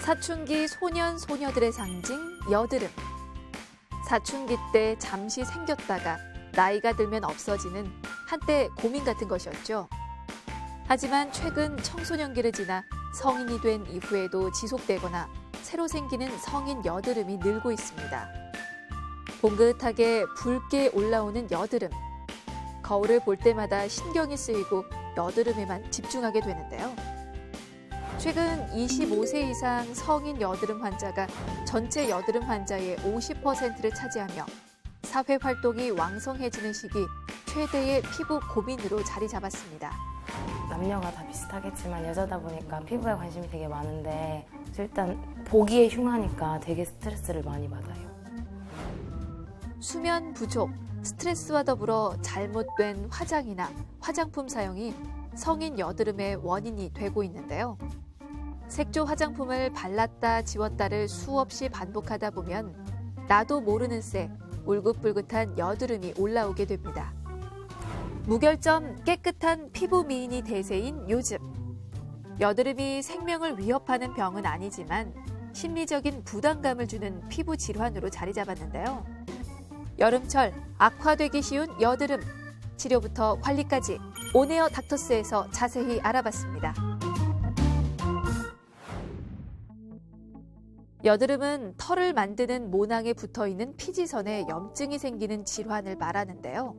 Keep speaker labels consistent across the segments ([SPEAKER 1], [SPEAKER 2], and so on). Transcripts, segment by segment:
[SPEAKER 1] 사춘기 소년, 소녀들의 상징, 여드름. 사춘기 때 잠시 생겼다가 나이가 들면 없어지는 한때 고민 같은 것이었죠. 하지만 최근 청소년기를 지나 성인이 된 이후에도 지속되거나 새로 생기는 성인 여드름이 늘고 있습니다. 봉긋하게 붉게 올라오는 여드름. 거울을 볼 때마다 신경이 쓰이고 여드름에만 집중하게 되는데요. 최근 25세 이상 성인 여드름 환자가 전체 여드름 환자의 50%를 차지하며 사회 활동이 왕성해지는 시기 최대의 피부 고민으로 자리 잡았습니다.
[SPEAKER 2] 남녀가 다 비슷하겠지만 여자다 보니까 피부에 관심이 되게 많은데 일단 보기에 흉하니까 되게 스트레스를 많이 받아요.
[SPEAKER 1] 수면 부족, 스트레스와 더불어 잘못된 화장이나 화장품 사용이 성인 여드름의 원인이 되고 있는데요. 색조 화장품을 발랐다 지웠다를 수없이 반복하다 보면 나도 모르는 새 울긋불긋한 여드름이 올라오게 됩니다. 무결점 깨끗한 피부 미인이 대세인 요즘. 여드름이 생명을 위협하는 병은 아니지만 심리적인 부담감을 주는 피부 질환으로 자리 잡았는데요. 여름철 악화되기 쉬운 여드름, 치료부터 관리까지 온에어 닥터스에서 자세히 알아봤습니다. 여드름은 털을 만드는 모낭에 붙어있는 피지선에 염증이 생기는 질환을 말하는데요.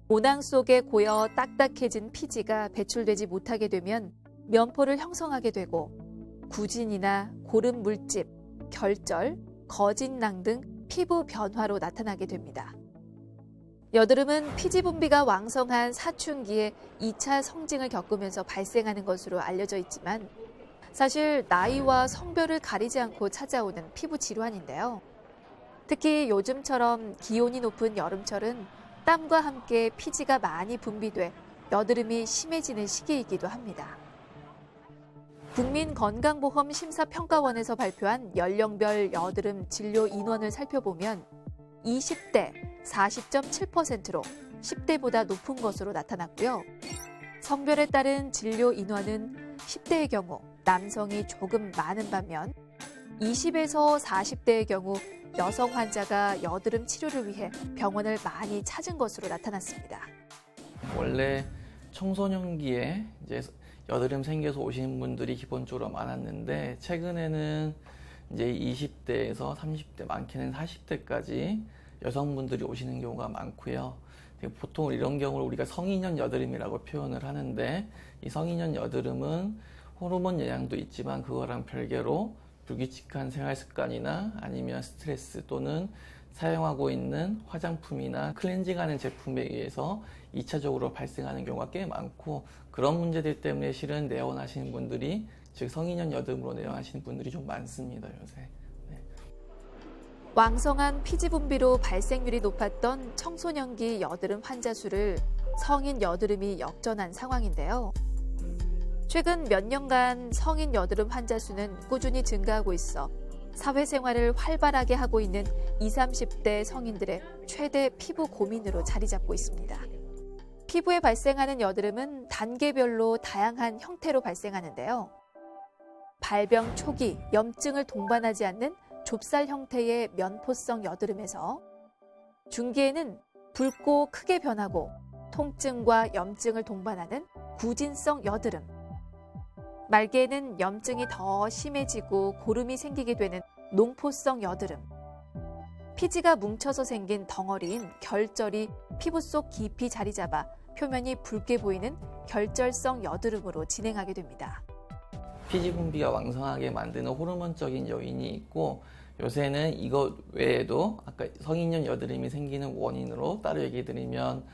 [SPEAKER 1] 모낭 속에 고여 딱딱해진 피지가 배출되지 못하게 되면 면포를 형성하게 되고 구진이나 고름 물집, 결절, 거진낭 등 피부 변화로 나타나게 됩니다. 여드름은 피지 분비가 왕성한 사춘기에 2차 성징을 겪으면서 발생하는 것으로 알려져 있지만 사실 나이와 성별을 가리지 않고 찾아오는 피부 질환인데요. 특히 요즘처럼 기온이 높은 여름철은 땀과 함께 피지가 많이 분비돼 여드름이 심해지는 시기이기도 합니다. 국민건강보험심사평가원에서 발표한 연령별 여드름 진료 인원을 살펴보면 20대 40.7%로 10대보다 높은 것으로 나타났고요. 성별에 따른 진료 인원은 10대의 경우 남성이 조금 많은 반면 20에서 40대의 경우 여성 환자가 여드름 치료를 위해 병원을 많이 찾은 것으로 나타났습니다.
[SPEAKER 3] 원래 청소년기에 이제 여드름 생겨서 오시는 분들이 기본적으로 많았는데 최근에는 이제 20대에서 30대, 많게는 40대까지 여성분들이 오시는 경우가 많고요. 보통 이런 경우를 우리가 성인형 여드름이라고 표현을 하는데 이 성인형 여드름은 호르몬 영향도 있지만 그거랑 별개로 불규칙한 생활 습관이나 아니면 스트레스 또는 사용하고 있는 화장품이나 클렌징하는 제품에 의해서 2차적으로 발생하는 경우가 꽤 많고 그런 문제들 때문에 실은 내원하시는 분들이 즉 성인형 여드름으로 내원하시는 분들이 좀 많습니다 요새. 네.
[SPEAKER 1] 왕성한 피지 분비로 발생률이 높았던 청소년기 여드름 환자 수를 성인 여드름이 역전한 상황인데요. 최근 몇 년간 성인 여드름 환자 수는 꾸준히 증가하고 있어 사회생활을 활발하게 하고 있는 20, 30대 성인들의 최대 피부 고민으로 자리 잡고 있습니다. 피부에 발생하는 여드름은 단계별로 다양한 형태로 발생하는데요. 발병 초기 염증을 동반하지 않는 좁쌀 형태의 면포성 여드름에서 중기에는 붉고 크게 변하고 통증과 염증을 동반하는 구진성 여드름, 말기에는 염증이 더 심해지고 고름이 생기게 되는 농포성 여드름, 피지가 뭉쳐서 생긴 덩어리인 결절이 피부 속 깊이 자리 잡아 표면이 붉게 보이는 결절성 여드름으로 진행하게 됩니다.
[SPEAKER 3] 피지 분비가 왕성하게 만드는 호르몬적인 요인이 있고 요새는 이것 외에도 아까 성인형 여드름이 생기는 원인으로 따로 얘기 드리면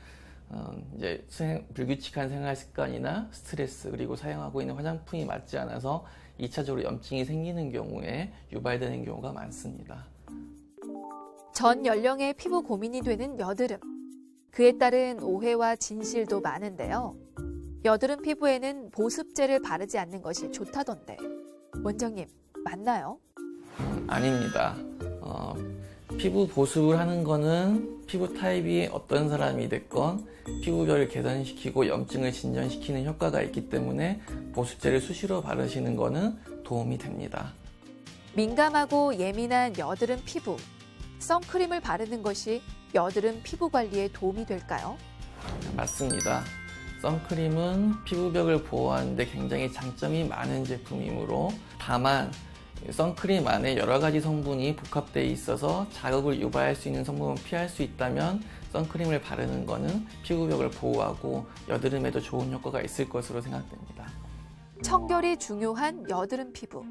[SPEAKER 3] 이제 불규칙한 생활 습관이나 스트레스 그리고 사용하고 있는 화장품이 맞지 않아서 2차적으로 염증이 생기는 경우에 유발되는 경우가 많습니다.
[SPEAKER 1] 전 연령의 피부 고민이 되는 여드름. 그에 따른 오해와 진실도 많은데요. 여드름 피부에는 보습제를 바르지 않는 것이 좋다던데. 원장님, 맞나요?
[SPEAKER 3] 아닙니다. 피부 보습을 하는 거는 피부 타입이 어떤 사람이 됐건 피부별을 개선시키고 염증을 진전시키는 효과가 있기 때문에 보습제를 수시로 바르시는 거는 도움이 됩니다.
[SPEAKER 1] 민감하고 예민한 여드름 피부, 선크림을 바르는 것이 여드름 피부 관리에 도움이 될까요?
[SPEAKER 3] 맞습니다. 선크림은 피부벽을 보호하는데 굉장히 장점이 많은 제품이므로, 다만 선크림 안에 여러 가지 성분이 복합되어 있어서 자극을 유발할 수 있는 성분을 피할 수 있다면 선크림을 바르는 것은 피부벽을 보호하고 여드름에도 좋은 효과가 있을 것으로 생각됩니다.
[SPEAKER 1] 청결이 중요한 여드름 피부.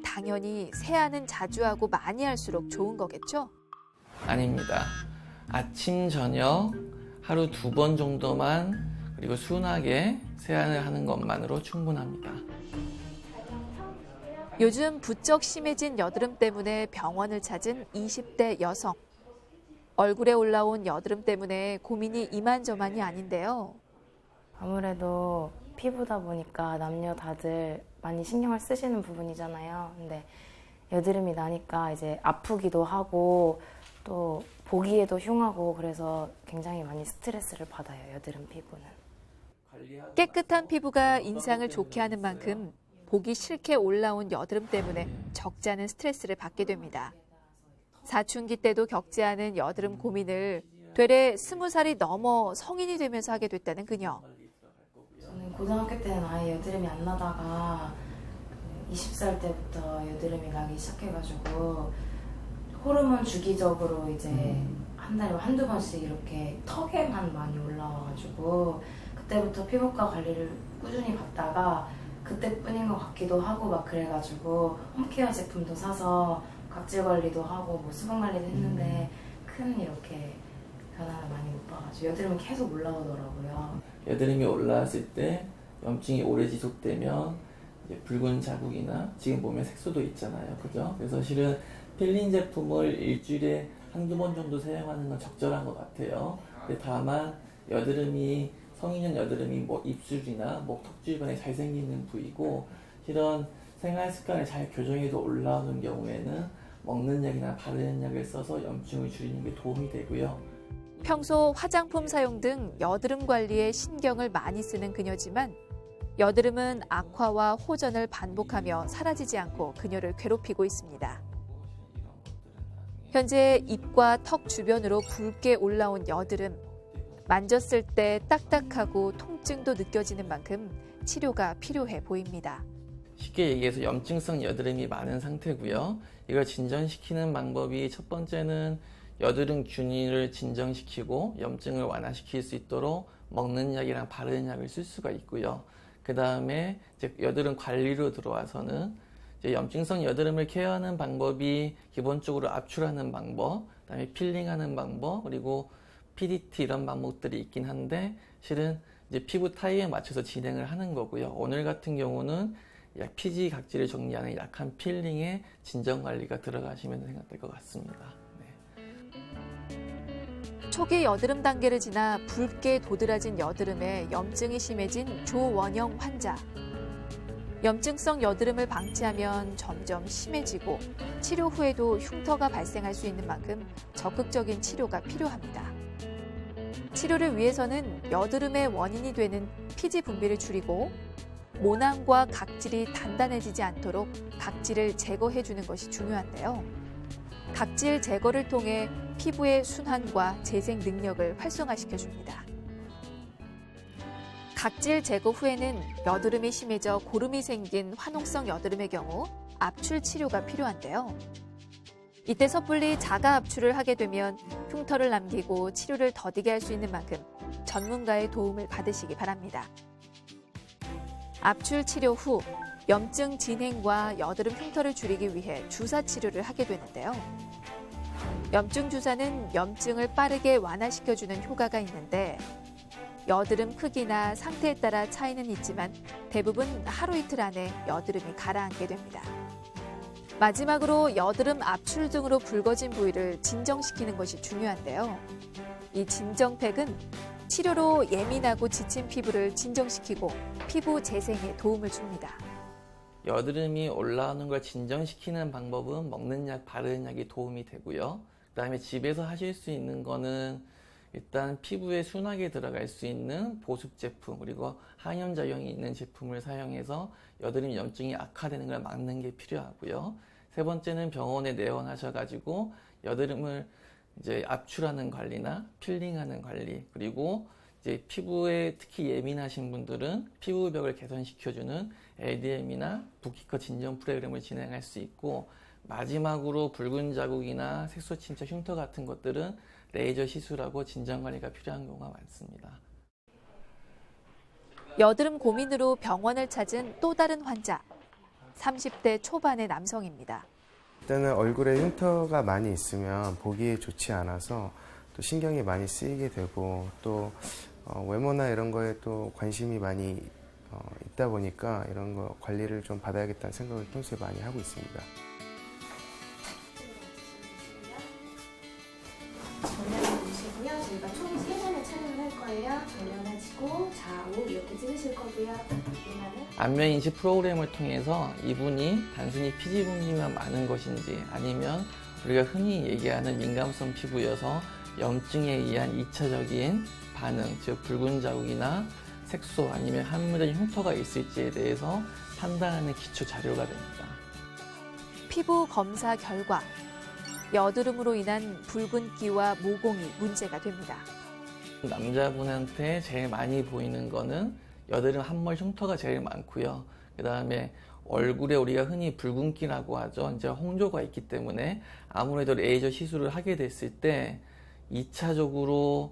[SPEAKER 1] 당연히 세안은 자주 하고 많이 할수록 좋은 거겠죠?
[SPEAKER 3] 아닙니다. 아침, 저녁 하루 2번 정도만, 그리고 순하게 세안을 하는 것만으로 충분합니다.
[SPEAKER 1] 요즘 부쩍 심해진 여드름 때문에 병원을 찾은 20대 여성. 얼굴에 올라온 여드름 때문에 고민이 이만저만이 아닌데요.
[SPEAKER 2] 아무래도 피부다 보니까 남녀 다들 많이 신경을 쓰시는 부분이잖아요. 근데 여드름이 나니까 이제 아프기도 하고 또 보기에도 흉하고 그래서 굉장히 많이 스트레스를 받아요, 여드름 피부는.
[SPEAKER 1] 깨끗한 피부가 인상을 좋게 하는 만큼 보기 싫게 올라온 여드름 때문에 적지 않은 스트레스를 받게 됩니다. 사춘기 때도 겪지 않은 여드름 고민을 되레 20살이 넘어 성인이 되면서 하게 됐다는 그녀.
[SPEAKER 2] 저는 고등학교 때는 아예 여드름이 안 나다가 20살 때부터 여드름이 나기 시작해가지고 호르몬 주기적으로 이제 한 달에 한두 번씩 이렇게 턱에만 많이 올라와가지고 그때부터 피부과 관리를 꾸준히 받다가 그때뿐인 것 같기도 하고 막 그래가지고 홈케어 제품도 사서 각질 관리도 하고 뭐 수분 관리도 했는데 큰 이렇게 변화를 많이 못 봐가지고 여드름이 계속 올라오더라고요.
[SPEAKER 3] 여드름이 올라왔을 때 염증이 오래 지속되면 이제 붉은 자국이나 지금 보면 색소도 있잖아요. 그죠? 그래서 실은 필링 제품을 일주일에 한두 번 정도 사용하는 건 적절한 것 같아요. 근데 다만 여드름이 성인용 여드름이 뭐 입술이나 목, 턱 주변에 잘 생기는 부위고 이런 생활 습관을 잘 교정해도 올라오는 경우에는 먹는 약이나 바르는 약을 써서 염증을 줄이는 게 도움이 되고요.
[SPEAKER 1] 평소 화장품 사용 등 여드름 관리에 신경을 많이 쓰는 그녀지만 여드름은 악화와 호전을 반복하며 사라지지 않고 그녀를 괴롭히고 있습니다. 현재 입과 턱 주변으로 붉게 올라온 여드름. 만졌을 때 딱딱하고 통증도 느껴지는 만큼 치료가 필요해 보입니다.
[SPEAKER 3] 쉽게 얘기해서 염증성 여드름이 많은 상태고요. 이걸 진정시키는 방법이 첫 번째는 여드름 균일을 진정시키고 염증을 완화시킬 수 있도록 먹는 약이랑 바르는 약을 쓸 수가 있고요. 그 다음에 여드름 관리로 들어와서는 이제 염증성 여드름을 케어하는 방법이 기본적으로 압출하는 방법, 그다음에 필링하는 방법, 그리고 PDT 이런 방법들이 있긴 한데 실은 이제 피부 타입에 맞춰서 진행을 하는 거고요. 오늘 같은 경우는 약 피지 각질을 정리하는 약한 필링에 진정 관리가 들어가시면 생각될 것 같습니다.
[SPEAKER 1] 초기 여드름 단계를 지나 붉게 도드라진 여드름에 염증이 심해진 조원영 환자. 염증성 여드름을 방치하면 점점 심해지고 치료 후에도 흉터가 발생할 수 있는 만큼 적극적인 치료가 필요합니다. 치료를 위해서는 여드름의 원인이 되는 피지 분비를 줄이고 모낭과 각질이 단단해지지 않도록 각질을 제거해주는 것이 중요한데요. 각질 제거를 통해 피부의 순환과 재생 능력을 활성화시켜줍니다. 각질 제거 후에는 여드름이 심해져 고름이 생긴 화농성 여드름의 경우 압출 치료가 필요한데요. 이때 섣불리 자가 압출을 하게 되면 흉터를 남기고 치료를 더디게 할 수 있는 만큼 전문가의 도움을 받으시기 바랍니다. 압출 치료 후 염증 진행과 여드름 흉터를 줄이기 위해 주사 치료를 하게 되는데요. 염증 주사는 염증을 빠르게 완화시켜주는 효과가 있는데 여드름 크기나 상태에 따라 차이는 있지만 대부분 하루 이틀 안에 여드름이 가라앉게 됩니다. 마지막으로 여드름 압출 등으로 붉어진 부위를 진정시키는 것이 중요한데요. 이 진정팩은 치료로 예민하고 지친 피부를 진정시키고 피부 재생에 도움을 줍니다.
[SPEAKER 3] 여드름이 올라오는 걸 진정시키는 방법은 먹는 약, 바르는 약이 도움이 되고요. 그다음에 집에서 하실 수 있는 거는 일단 피부에 순하게 들어갈 수 있는 보습 제품 그리고 항염작용이 있는 제품을 사용해서 여드름 염증이 악화되는 걸 막는 게 필요하고요. 세 번째는 병원에 내원하셔가지고 여드름을 이제 압출하는 관리나 필링하는 관리, 그리고 이제 피부에 특히 예민하신 분들은 피부벽을 개선시켜주는 LDM이나 붓기커 진정 프로그램을 진행할 수 있고, 마지막으로 붉은 자국이나 색소 침착 흉터 같은 것들은 레이저 시술하고 진정 관리가 필요한 경우가 많습니다.
[SPEAKER 1] 여드름 고민으로 병원을 찾은 또 다른 환자. 30대 초반의 남성입니다.
[SPEAKER 4] 일단은 얼굴에 흉터가 많이 있으면 보기에 좋지 않아서 또 신경이 많이 쓰이게 되고, 또 외모나 이런 거에 또 관심이 많이 있다 보니까 이런 거 관리를 좀 받아야겠다는 생각을 평소에 많이 하고 있습니다.
[SPEAKER 5] 전면을 보시고요. 저희가 총 3번의 촬영을 할 거예요. 전면하시고 좌우 이렇게 찍으실 거고요. 이마는
[SPEAKER 3] 안면 인식 프로그램을 통해서 이분이 단순히 피지분비만 많은 것인지, 아니면 우리가 흔히 얘기하는 민감성 피부여서 염증에 의한 2차적인 반응, 즉 붉은 자국이나 색소 아니면 함유된 흉터가 있을지에 대해서 판단하는 기초 자료가 됩니다.
[SPEAKER 1] 피부 검사 결과 여드름으로 인한 붉은기와 모공이 문제가 됩니다.
[SPEAKER 3] 남자분한테 제일 많이 보이는 거는 여드름 함몰 흉터가 제일 많고요. 그 다음에 얼굴에 우리가 흔히 붉은기라고 하죠. 이제 홍조가 있기 때문에 아무래도 레이저 시술을 하게 됐을 때 2차적으로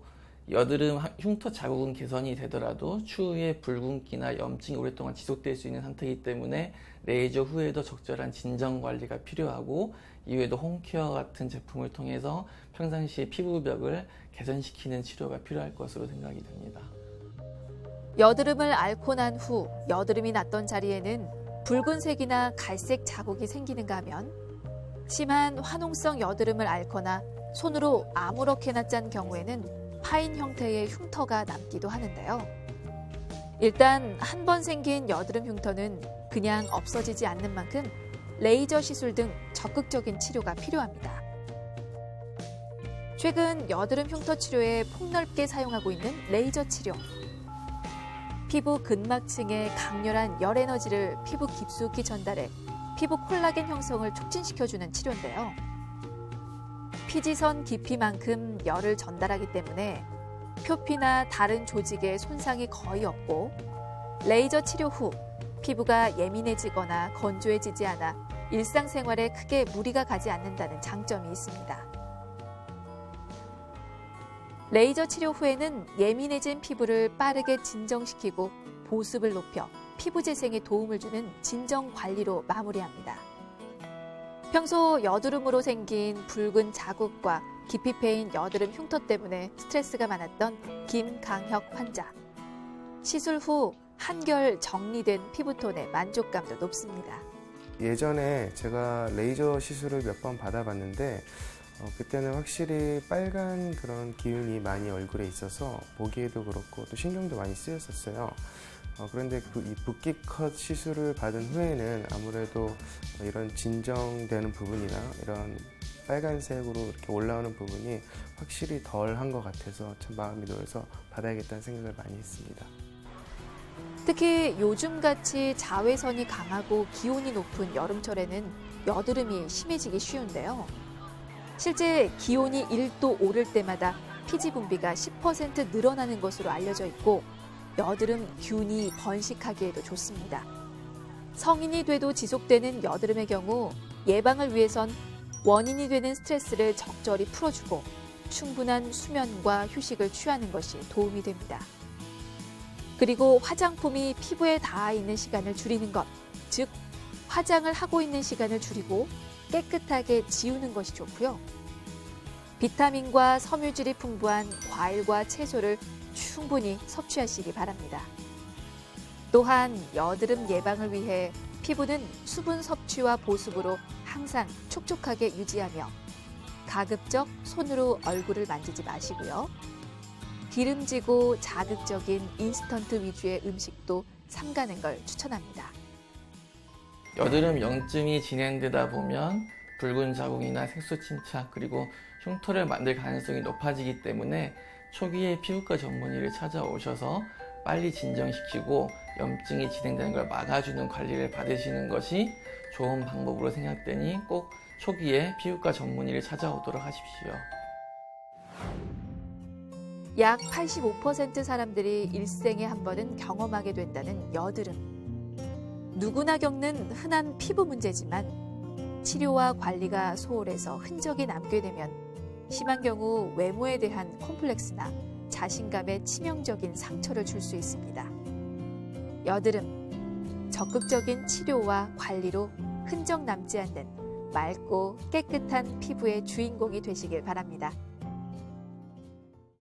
[SPEAKER 3] 여드름 흉터 자국은 개선이 되더라도 추후에 붉은기나 염증이 오랫동안 지속될 수 있는 상태이기 때문에 레이저 후에도 적절한 진정 관리가 필요하고, 이외에도 홈케어 같은 제품을 통해서 평상시에 피부벽을 개선시키는 치료가 필요할 것으로 생각이 됩니다.
[SPEAKER 1] 여드름을 앓고 난 후 여드름이 났던 자리에는 붉은색이나 갈색 자국이 생기는가 하면, 심한 화농성 여드름을 앓거나 손으로 아무렇게나 짠 경우에는 파인 형태의 흉터가 남기도 하는데요. 일단 한 번 생긴 여드름 흉터는 그냥 없어지지 않는 만큼 레이저 시술 등 적극적인 치료가 필요합니다. 최근 여드름 흉터 치료에 폭넓게 사용하고 있는 레이저 치료. 피부 근막층에 강렬한 열 에너지를 피부 깊숙이 전달해 피부 콜라겐 형성을 촉진시켜주는 치료인데요. 피지선 깊이만큼 열을 전달하기 때문에 표피나 다른 조직에 손상이 거의 없고, 레이저 치료 후 피부가 예민해지거나 건조해지지 않아 일상생활에 크게 무리가 가지 않는다는 장점이 있습니다. 레이저 치료 후에는 예민해진 피부를 빠르게 진정시키고 보습을 높여 피부 재생에 도움을 주는 진정 관리로 마무리합니다. 평소 여드름으로 생긴 붉은 자국과 깊이 패인 여드름 흉터 때문에 스트레스가 많았던 김강혁 환자. 시술 후 한결 정리된 피부톤에 만족감도 높습니다.
[SPEAKER 4] 예전에 제가 레이저 시술을 몇 번 받아봤는데 그때는 확실히 빨간 그런 기운이 많이 얼굴에 있어서 보기에도 그렇고 또 신경도 많이 쓰였었어요. 그런데 이 붓기 컷 시술을 받은 후에는 아무래도 이런 진정되는 부분이나 이런 빨간색으로 이렇게 올라오는 부분이 확실히 덜 한 것 같아서 참 마음이 놓여서 받아야겠다는 생각을 많이 했습니다.
[SPEAKER 1] 특히 요즘같이 자외선이 강하고 기온이 높은 여름철에는 여드름이 심해지기 쉬운데요. 실제 기온이 1도 오를 때마다 피지 분비가 10% 늘어나는 것으로 알려져 있고, 여드름 균이 번식하기에도 좋습니다. 성인이 돼도 지속되는 여드름의 경우 예방을 위해선 원인이 되는 스트레스를 적절히 풀어주고 충분한 수면과 휴식을 취하는 것이 도움이 됩니다. 그리고 화장품이 피부에 닿아 있는 시간을 줄이는 것, 즉 화장을 하고 있는 시간을 줄이고 깨끗하게 지우는 것이 좋고요. 비타민과 섬유질이 풍부한 과일과 채소를 충분히 섭취하시기 바랍니다. 또한 여드름 예방을 위해 피부는 수분 섭취와 보습으로 항상 촉촉하게 유지하며 가급적 손으로 얼굴을 만지지 마시고요. 기름지고 자극적인 인스턴트 위주의 음식도 삼가는 걸 추천합니다.
[SPEAKER 3] 여드름 염증이 진행되다 보면 붉은 자국이나 색소 침착 그리고 흉터를 만들 가능성이 높아지기 때문에 초기에 피부과 전문의를 찾아오셔서 빨리 진정시키고 염증이 진행되는 걸 막아주는 관리를 받으시는 것이 좋은 방법으로 생각되니 꼭 초기에 피부과 전문의를 찾아오도록 하십시오.
[SPEAKER 1] 약 85% 사람들이 일생에 한 번은 경험하게 된다는 여드름. 누구나 겪는 흔한 피부 문제지만 치료와 관리가 소홀해서 흔적이 남게 되면 심한 경우 외모에 대한 콤플렉스나 자신감에 치명적인 상처를 줄 수 있습니다. 여드름, 적극적인 치료와 관리로 흔적 남지 않는 맑고 깨끗한 피부의 주인공이 되시길 바랍니다.